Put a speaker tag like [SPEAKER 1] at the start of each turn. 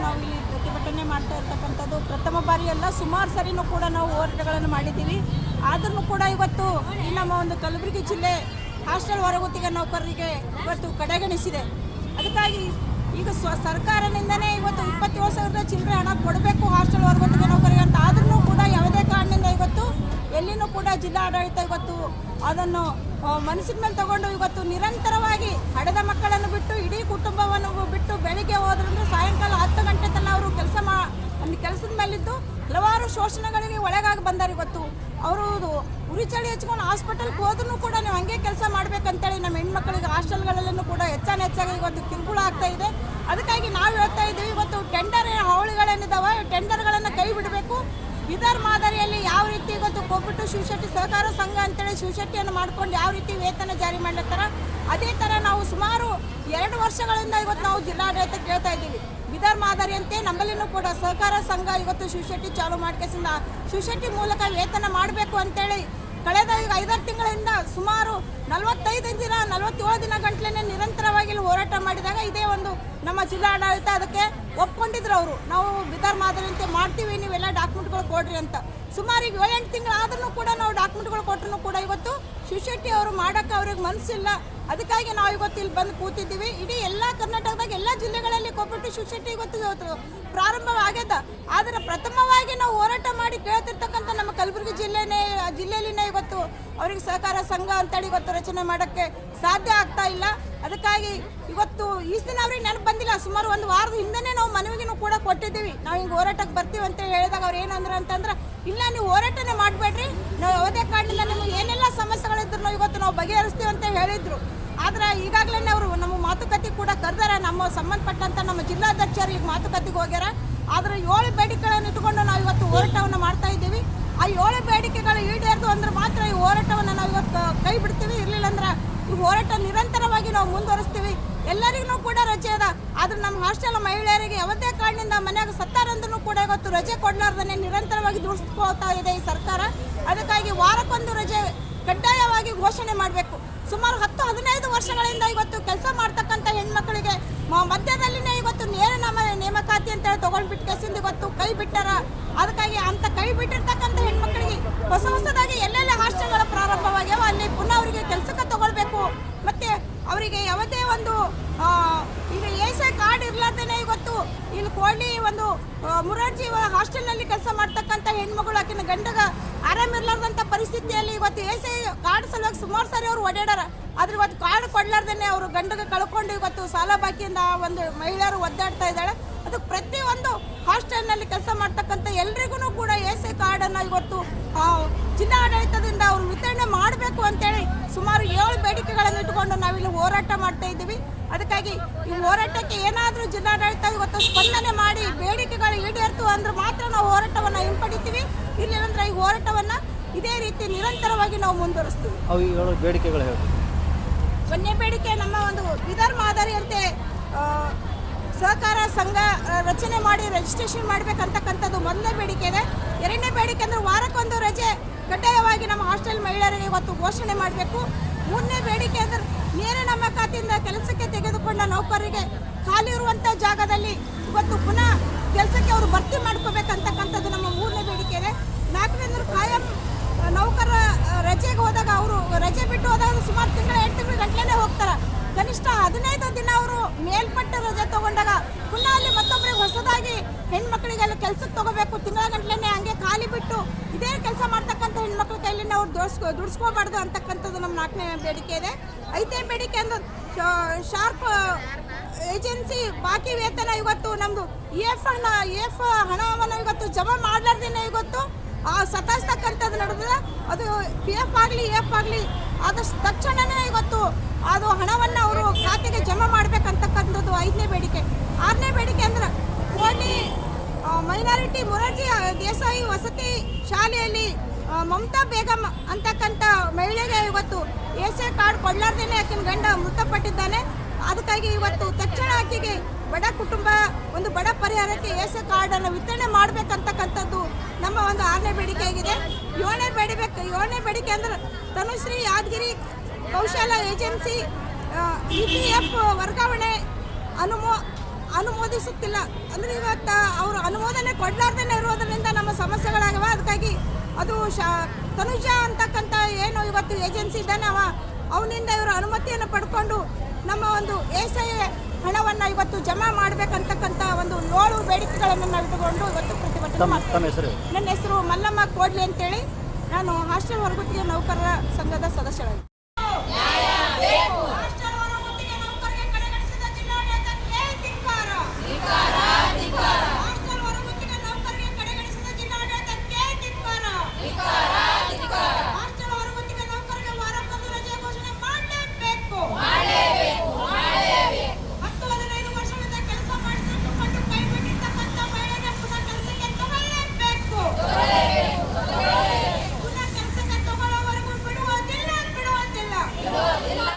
[SPEAKER 1] ನಾವು ಇಲ್ಲಿ ಪ್ರತಿಭಟನೆ ಮಾಡ್ತಾ ಇರ್ತಕ್ಕಂಥದ್ದು ಪ್ರಥಮ ಬಾರಿಯಲ್ಲ, ಸುಮಾರು ಸರಿನೂ ಕೂಡ ನಾವು ಹೋರಾಟಗಳನ್ನು ಮಾಡಿದ್ದೀವಿ. ಆದ್ರೂ ಕೂಡ ಇವತ್ತು ಈ ನಮ್ಮ ಒಂದು ಕಲಬುರಗಿ ಜಿಲ್ಲೆ ಹಾಸ್ಟೆಲ್ ಹೊರಗುತ್ತಿಗೆ ನೌಕರರಿಗೆ ಇವತ್ತು ಕಡೆಗಣಿಸಿದೆ. ಅದಕ್ಕಾಗಿ ಈಗ ಸರ್ಕಾರದಿಂದನೇ ಇವತ್ತು 27,000 ಚಿಲ್ಲರೆ ಹಣ ಕೊಡಬೇಕು ಹಾಸ್ಟೆಲ್ ಹೊರಗುತ್ತಿಗೆ ನೌಕರಿಗೆ ಅಂತ. ಆದ್ರೂ ಕೂಡ ಯಾವುದೇ ಕಾರಣದಿಂದ ಇವತ್ತು ಎಲ್ಲಿನೂ ಕೂಡ ಜಿಲ್ಲಾಡಳಿತ ಇವತ್ತು ಅದನ್ನು ಮನಸ್ಸಿನ ಮೇಲೆ ತಗೊಂಡು ಇವತ್ತು ನಿರಂತರವಾಗಿ ಹಡೆದ ಮಕ್ಕಳನ್ನು ಬಿಟ್ಟು ಇಡೀ ಕುಟುಂಬವನ್ನು ಬಿಟ್ಟು ಬೆಳಿಗ್ಗೆ ಹೋದ್ರಂದ್ರೆ ಸಾಯಂಕಾಲ 10 ಗಂಟೆ ತನಕ ಅವರು ಕೆಲಸದ ಮೇಲಿದ್ದು ಹಲವಾರು ಶೋಷಣೆಗಳಿಗೆ ಒಳಗಾಗಿ ಬಂದಾರೆ. ಇವತ್ತು ಅವರು ಉರಿ ಚಳಿ ಹಚ್ಕೊಂಡು ಹಾಸ್ಪಿಟಲ್ಗೆ ಹೋದ್ರೂ ಕೂಡ ನೀವು ಹಂಗೆ ಕೆಲಸ ಮಾಡ್ಬೇಕಂತೇಳಿ ನಮ್ಮ ಹೆಣ್ಮಕ್ಳಿಗೆ ಹಾಸ್ಟೆಲ್ಗಳಲ್ಲೂ ಕೂಡ ಹೆಚ್ಚಾಗಿ ಇವತ್ತು ಕಿರುಕುಳ ಆಗ್ತಾ ಇದೆ. ಅದಕ್ಕಾಗಿ ನಾವು ಹೇಳ್ತಾ ಇದ್ದೀವಿ, ಇವತ್ತು ಟೆಂಡರ್ ಹಾವಳಿಗಳೇನಿದ್ದಾವೆ ಟೆಂಡರ್ಗಳನ್ನು ಕೈ ಬಿಡಬೇಕು. ಬೀದರ್ ಮಾದರಿಯಲ್ಲಿ ಯಾವ ರೀತಿ ಇವತ್ತು ಕೊಬ್ಬಟ್ಟು ಶಿವಶೆಟ್ಟಿ ಸಹಕಾರ ಸಂಘ ಅಂತೇಳಿ ಶಿವಶೆಟ್ಟಿಯನ್ನು ಮಾಡ್ಕೊಂಡು ಯಾವ ರೀತಿ ವೇತನ ಜಾರಿ ಮಾಡ್ಲತ್ತಾರ, ಅದೇ ಥರ ನಾವು ಸುಮಾರು 2 ವರ್ಷಗಳಿಂದ ಇವತ್ತು ನಾವು ಜಿಲ್ಲಾಡಳಿತ ಕೇಳ್ತಾ ಇದ್ದೀವಿ. ಬೀದರ್ ಮಾದರಿಯಂತೆ ನಮ್ಮಲ್ಲಿನೂ ಕೂಡ ಸಹಕಾರ ಸಂಘ ಇವತ್ತು ಶಿವಶೆಟ್ಟಿ ಚಾಲೂ ಮಾಡ್ಕೆಸಿಂದ ಶಿವಶೆಟ್ಟಿ ಮೂಲಕ ವೇತನ ಮಾಡಬೇಕು ಅಂತೇಳಿ ಕಳೆದ ಈಗ 5 ತಿಂಗಳಿಂದ ಸುಮಾರು 45 ದಿನ 47 ದಿನ ಗಂಟ್ಲೆ ನಿರಂತರವಾಗಿ ಹೋರಾಟ ಮಾಡಿದಾಗ ಇದೇ ಒಂದು ನಮ್ಮ ಜಿಲ್ಲಾಡಳಿತ ಅದಕ್ಕೆ ಒಪ್ಕೊಂಡಿದ್ರು. ಅವರು ನಾವು ಬೀದರ್ ಮಾದರಿಯಂತೆ ಮಾಡ್ತೀವಿ, ನೀವೆಲ್ಲ ಡಾಕ್ಯುಮೆಂಟ್ಗಳು ಕೊಡ್ರಿ ಅಂತ. ಸುಮಾರು ಈಗ 7-8 ತಿಂಗಳಾದ್ರೂ ಕೂಡ ನಾವು ಡಾಕ್ಯುಮೆಂಟ್ಗಳು ಕೊಟ್ಟರು ಕೂಡ ಇವತ್ತು ಶಿವಶೆಟ್ಟಿ ಅವರು ಮಾಡೋಕ್ಕೆ ಅವ್ರಿಗೆ ಮನಸ್ಸಿಲ್ಲ. ಅದಕ್ಕಾಗಿ ನಾವು ಇವತ್ತು ಇಲ್ಲಿ ಬಂದು ಕೂತಿದ್ದೀವಿ. ಇಡೀ ಎಲ್ಲ ಕರ್ನಾಟಕದಾಗ ಎಲ್ಲ ಜಿಲ್ಲೆಗಳಲ್ಲಿ ಕೊಬ್ಬಟ್ಟು ಶಿವಶೆಟ್ಟಿ ಇವತ್ತು ಪ್ರಾರಂಭವಾಗ್ಯದ. ಆದರೆ ಪ್ರಥಮವಾಗಿ ನಾವು ಹೋರಾಟ ಮಾಡಿ ಕೇಳ್ತಿರ್ತಕ್ಕಂಥ ನಮ್ಮ ಕಲಬುರಗಿ ಜಿಲ್ಲೆಯಲ್ಲಿನೇ ಇವತ್ತು ಅವ್ರಿಗೆ ಸಹಕಾರ ಸಂಘ ಅಂತೇಳಿ ಇವತ್ತು ರಚನೆ ಮಾಡೋಕ್ಕೆ ಸಾಧ್ಯ ಆಗ್ತಾ ಇಲ್ಲ. ಅದಕ್ಕಾಗಿ ಇವತ್ತು ಈ ದಿನ ಅವ್ರಿಗೆ ನೆನಪು ಬಂದಿಲ್ಲ. ಸುಮಾರು 1 ವಾರದ ಹಿಂದೆನೇ ನಾವು ಮನವಿಗೂ ಕೂಡ ಕೊಟ್ಟಿದ್ದೀವಿ, ನಾವು ಹಿಂಗೆ ಹೋರಾಟಕ್ಕೆ ಬರ್ತೀವಿ ಅಂತ ಹೇಳಿದಾಗ ಅವ್ರು ಏನಂದ್ರೆ ಅಂತಂದ್ರೆ, ಇಲ್ಲ ನೀವು ಹೋರಾಟನೇ ಮಾಡಬೇಡ್ರಿ, ನಾವು ಯಾವುದೇ ಕಾರಣದಿಂದ ನಿಮಗೆ ಏನೆಲ್ಲ ಸಮಸ್ಯೆಗಳಿದ್ರು ಇವತ್ತು ನಾವು ಬಗೆಹರಿಸ್ತೀವಿ ಅಂತ ಹೇಳಿದ್ರು. ಆದರೆ ಈಗಾಗಲೇ ಅವರು ನಮ್ಮ ಮಾತುಕತೆ ಕೂಡ ಕರೆದಾರ, ನಮ್ಮ ಸಂಬಂಧಪಟ್ಟಂಥ ನಮ್ಮ ಜಿಲ್ಲಾಧ್ಯಕ್ಷರು ಈಗ ಮಾತುಕತೆಗೆ ಹೋಗ್ಯಾರ. ಆದರೆ 7 ಬೇಡಿಕೆಗಳನ್ನು ಇಟ್ಕೊಂಡು ನಾವು ಇವತ್ತು ಹೋರಾಟವನ್ನು ಮಾಡ್ತಾ ಇದ್ದೀವಿ. ಆ 7 ಬೇಡಿಕೆಗಳು ಈಡೇರಿದು ಅಂದ್ರೆ ಮಾತ್ರ ಈ ಹೋರಾಟವನ್ನು ನಾವು ಇವತ್ತು ಕೈ ಬಿಡ್ತೀವಿ. ಇರಲಿಲ್ಲ ಅಂದ್ರೆ ಈ ಹೋರಾಟ ನಿರಂತರವಾಗಿ ನಾವು ಮುಂದುವರಿಸ್ತೀವಿ. ಎಲ್ಲರಿಗೂ ಕೂಡ ರಜೆ ಅದ, ಆದ್ರೆ ನಮ್ಮ ಹಾಸ್ಟೆಲ್ ಮಹಿಳೆಯರಿಗೆ ಯಾವುದೇ ಕಾರಣದಿಂದ ಮನೆಯಾಗ ಸತ್ತಾರಂದ್ರೂ ಕೂಡ ಇವತ್ತು ರಜೆ ಕೊಡಲಾರ್ದೇ ನಿರಂತರವಾಗಿ ದುಡಿಸ್ಕೊಳ್ತಾ ಇದೆ ಈ ಸರ್ಕಾರ. ಅದಕ್ಕಾಗಿ ವಾರಕ್ಕೊಂದು ರಜೆ ಕಡ್ಡಾಯವಾಗಿ ಘೋಷಣೆ ಮಾಡಬೇಕು. ಸುಮಾರು 10-15 ವರ್ಷಗಳಿಂದ ಇವತ್ತು ಕೆಲಸ ಮಾಡ್ತಕ್ಕಂಥ ಹೆಣ್ಮಕ್ಳಿಗೆ ಮಧ್ಯದಲ್ಲಿನೇ ಇವತ್ತು ನೇಮಕಾತಿ ಅಂತೇಳಿ ತೊಗೊಂಡ್ಬಿಟ್ಟು ಕೆಸಿಂದ ಇವತ್ತು ಕೈ ಬಿಟ್ಟಾರ. ಅದಕ್ಕಾಗಿ ಅಂತ ಕೈ ಬಿಟ್ಟಿರ್ತಕ್ಕಂಥ ಹೆಣ್ಮಕ್ಳಿಗೆ ಹೊಸದಾಗಿ ಎಲ್ಲೆಲ್ಲ ಹಾಸ್ಟೆಲ್ಗಳ ಪ್ರಾರಂಭವಾಗ್ಯಾವ ಅಲ್ಲಿ ಪುನಃ ಅವರಿಗೆ ಕೆಲಸಕ್ಕೆ ತಗೊಳ್ಬೇಕು. ಮತ್ತು ಅವರಿಗೆ ಯಾವುದೇ ಒಂದು ಈಗ ಎ.ಸಿ ಕಾರ್ಡ್ ಇರ್ಲಾರ್ದೇನೆ ಇವತ್ತು ಇಲ್ಲಿ ಕೋಳಿ ಒಂದು ಮುರಾರ್ಜಿ ಹಾಸ್ಟೆಲ್ನಲ್ಲಿ ಕೆಲಸ ಮಾಡ್ತಕ್ಕಂಥ ಹೆಣ್ಮಗಳು ಆಕಿನ ಗಂಡಗ ಆರಾಮಿರ್ಲಾರ್ದಂಥ ಪರಿಸ್ಥಿತಿಯಲ್ಲಿ ಇವತ್ತು ಎ.ಸಿ ಕಾರ್ಡ್ ಸಲುವಾಗಿ ಸುಮಾರು ಸಾರಿ ಅವರು ಓಡಾಡ್ಯಾರ. ಆದ್ರೆ ಇವತ್ತು ಕಾರ್ಡ್ ಕೊಡ್ಲಾರ್ದೇನೆ ಅವರು ಗಂಡಗ ಕಳ್ಕೊಂಡು ಇವತ್ತು ಸಾಲ ಬಾಕಿಯಿಂದ ಒಂದು ಮಹಿಳೆಯರು ಒದ್ದಾಡ್ತಾ ಇದ್ದಾಳೆ. ಅದಕ್ಕೆ ಪ್ರತಿಯೊಂದು ಹಾಸ್ಟೆಲ್ನಲ್ಲಿ ಕೆಲಸ ಮಾಡ್ತಕ್ಕಂಥ ಎಲ್ರಿಗೂ ಕೂಡ ಎ.ಸಿ ಕಾರ್ಡನ್ನು ಇವತ್ತು ಜಿಲ್ಲಾಡಳಿತದಿಂದ ಅವರು ವಿತರಣೆ ಮಾಡಬೇಕು ಅಂತೇಳಿ ಸುಮಾರು 7 ಬೇಡಿಕೆಗಳನ್ನು ಇಟ್ಟುಕೊಂಡು ನಾವಿಲ್ಲಿ ಹೋರಾಟ ಮಾಡ್ತಾ ಇದ್ದೀವಿ. ಅದಕ್ಕಾಗಿ ಈ ಹೋರಾಟಕ್ಕೆ ಏನಾದರೂ ಜಿಲ್ಲಾಡಳಿತ ಇವತ್ತು ಸ್ಪಂದನೆ ಮಾಡಿ ಬೇಡಿಕೆಗಳು ಈಡೇರ್ತು ಅಂದ್ರೆ ಮಾತ್ರ ನಾವು ಹೋರಾಟವನ್ನು ಹಿಂಪಡಿತೀವಿ. ಇಲ್ಲಂದ್ರೆ ಈ ಹೋರಾಟವನ್ನು ಇದೇ ರೀತಿ ನಿರಂತರವಾಗಿ ನಾವು ಮುಂದುವರಿಸ್ತೀವಿ. ಒಂದನೇ ಬೇಡಿಕೆ ನಮ್ಮ ಒಂದು ಬೀದರ್ ಮಾದರಿಯಂತೆ ಸಹಕಾರ ಸಂಘ ರಚನೆ ಮಾಡಿ ರಿಜಿಸ್ಟ್ರೇಷನ್ ಮಾಡಬೇಕಂತಕ್ಕಂಥದ್ದು ಮೊದಲನೇ ಬೇಡಿಕೆ ಇದೆ. 2ನೇ ಬೇಡಿಕೆ ಅಂದರೆ ವಾರಕ್ಕೊಂದು ರಜೆ ಕಡ್ಡಾಯವಾಗಿ ನಮ್ಮ ಹಾಸ್ಟೆಲ್ ಮಹಿಳೆಯರಿಗೆ ಇವತ್ತು ಘೋಷಣೆ ಮಾಡಬೇಕು. 3ನೇ ಬೇಡಿಕೆ ಅಂದರೆ ನೇರ ನಮ್ಮ ಖಾತೆಯಿಂದ ಕೆಲಸಕ್ಕೆ ತೆಗೆದುಕೊಂಡ ನೌಕರರಿಗೆ ಖಾಲಿ ಇರುವಂಥ ಜಾಗದಲ್ಲಿ ಇವತ್ತು ಪುನಃ ಕೆಲಸಕ್ಕೆ ಅವರು ಭರ್ತಿ ಮಾಡ್ಕೋಬೇಕಂತಕ್ಕಂಥದ್ದು ನಮ್ಮ 3ನೇ ಬೇಡಿಕೆ ಇದೆ. 4ನೇ ಅಂದರೆ ಕಾಯಂ ನೌಕರ ರಜೆಗೆ ಹೋದಾಗ ಅವರು ರಜೆ ಬಿಟ್ಟು ಹೋದಾಗ ಸುಮಾರು 8 ತಿಂಗಳು ಗಂಟಲೇ ಹೋಗ್ತಾರೆ. ಕನಿಷ್ಠ 15 ದಿನ ಅವರು ಮೇಲ್ಪಟ್ಟ ರಜೆ ತಗೊಂಡಾಗ ಪುನಃ ಅಲ್ಲಿ ಮತ್ತೊಬ್ಬರಿಗೆ ಹೊಸದಾಗಿ ಹೆಣ್ಮಕ್ಳಿಗೆಲ್ಲ ಕೆಲಸಕ್ಕೆ ತಗೋಬೇಕು. ತಿಂಗಳ ಗಂಟಲೇ ಹಂಗೆ ಖಾಲಿ ಬಿಟ್ಟು ಇದೇ ಕೆಲಸ ಮಾಡ್ತಕ್ಕಂಥ ಹೆಣ್ಮಕ್ಳ ಕೈಲಿ ನಾವು ದುಡಿಸ್ಕೋಬಾರ್ದು ಅಂತಕ್ಕಂಥದ್ದು ನಮ್ಮ 4ನೇ ಬೇಡಿಕೆ ಇದೆ. 5ನೇ ಬೇಡಿಕೆ ಅಂದ್ರೆ ಶಾರ್ಪ್ ಏಜೆನ್ಸಿ ಬಾಕಿ ವೇತನ ಇವತ್ತು ನಮ್ಮದು EF ಹಣವನ್ನು ಇವತ್ತು ಜಮಾ ಮಾಡಲಾರ್ದೇನೆ ಇವತ್ತು ಸತಾಯಿಸ್ತಕ್ಕಂಥದ್ದು ನಡೆದಿದೆ. ಅದು PF ಆಗಲಿ EF ಆಗಲಿ ಆದಷ್ಟು ತಕ್ಷಣವೇ ಇವತ್ತು ಅದು ಹಣವನ್ನು ಅವರು ಖಾತೆಗೆ ಜಮಾ ಮಾಡಬೇಕಂತಕ್ಕಂಥದ್ದು 5ನೇ ಬೇಡಿಕೆ. 6ನೇ ಬೇಡಿಕೆ ಅಂದ್ರೆ ಕೋಳಿ ಮೈನಾರಿಟಿ ಮೊರಾರ್ಜಿ ದೇಸಾಯಿ ವಸತಿ ಶಾಲೆಯಲ್ಲಿ ಮಮತಾ ಬೇಗಂ ಅಂತಕ್ಕಂಥ ಮಹಿಳೆಗೆ ಇವತ್ತು ಎ.ಸಿ ಕಾರ್ಡ್ ಕೊಡಲಾರ್ದೇನೆ ಆಕಿನ ಗಂಡ ಮೃತಪಟ್ಟಿದ್ದಾನೆ. ಅದಕ್ಕಾಗಿ ಇವತ್ತು ತಕ್ಷಣ ಆಕೆಗೆ ಬಡ ಕುಟುಂಬ ಒಂದು ಬಡ ಪರಿಹಾರಕ್ಕೆ ಎ.ಸಿ ಕಾರ್ಡನ್ನು ವಿತರಣೆ ಮಾಡಬೇಕಂತಕ್ಕಂಥದ್ದು ನಮ್ಮ ಒಂದು 6ನೇ ಬೇಡಿಕೆ ಆಗಿದೆ. 7ನೇ ಬೇಡಿಕೆ ಅಂದ್ರೆ ತನುಶ್ರೀ ಯಾದಗಿರಿ ಕೌಶಲ ಏಜೆನ್ಸಿ EPF ವರ್ಗಾವಣೆ ಅನುಮೋದಿಸುತ್ತಿಲ್ಲ. ಅಂದರೆ ಇವತ್ತು ಅವರು ಅನುಮೋದನೆ ಕೊಡಲಾರ್ದೇ ಇರೋದರಿಂದ ನಮ್ಮ ಸಮಸ್ಯೆಗಳಾಗವೆ. ಅದಕ್ಕಾಗಿ ಅದು ತನುಜ ಅಂತಕ್ಕಂಥ ಏನು ಇವತ್ತು ಏಜೆನ್ಸಿ ಇದ್ದಾನೆ ಅವನಿಂದ ಇವರು ಅನುಮತಿಯನ್ನು ಪಡ್ಕೊಂಡು ನಮ್ಮ ಒಂದು ಎಸ್ಐ ಹಣವನ್ನು ಇವತ್ತು ಜಮಾ ಮಾಡಬೇಕಂತಕ್ಕಂಥ ಒಂದು 7 ಬೇಡಿಕೆಗಳನ್ನು ನಾವು ಇಟ್ಟುಕೊಂಡು ಇವತ್ತು ಪ್ರತಿಭಟನೆ ಮಾಡ್ತೀವಿ. ನನ್ನ ಹೆಸರು ಮಲ್ಲಮ್ಮ ಕೋಡ್ಲಿ ಅಂತೇಳಿ, ನಾನು ಹಾಸ್ಟೆಲ್ ಹೊರಗುತ್ತಿಗೆ ನೌಕರರ ಸಂಘದ ಸದಸ್ಯರಾಗಿ.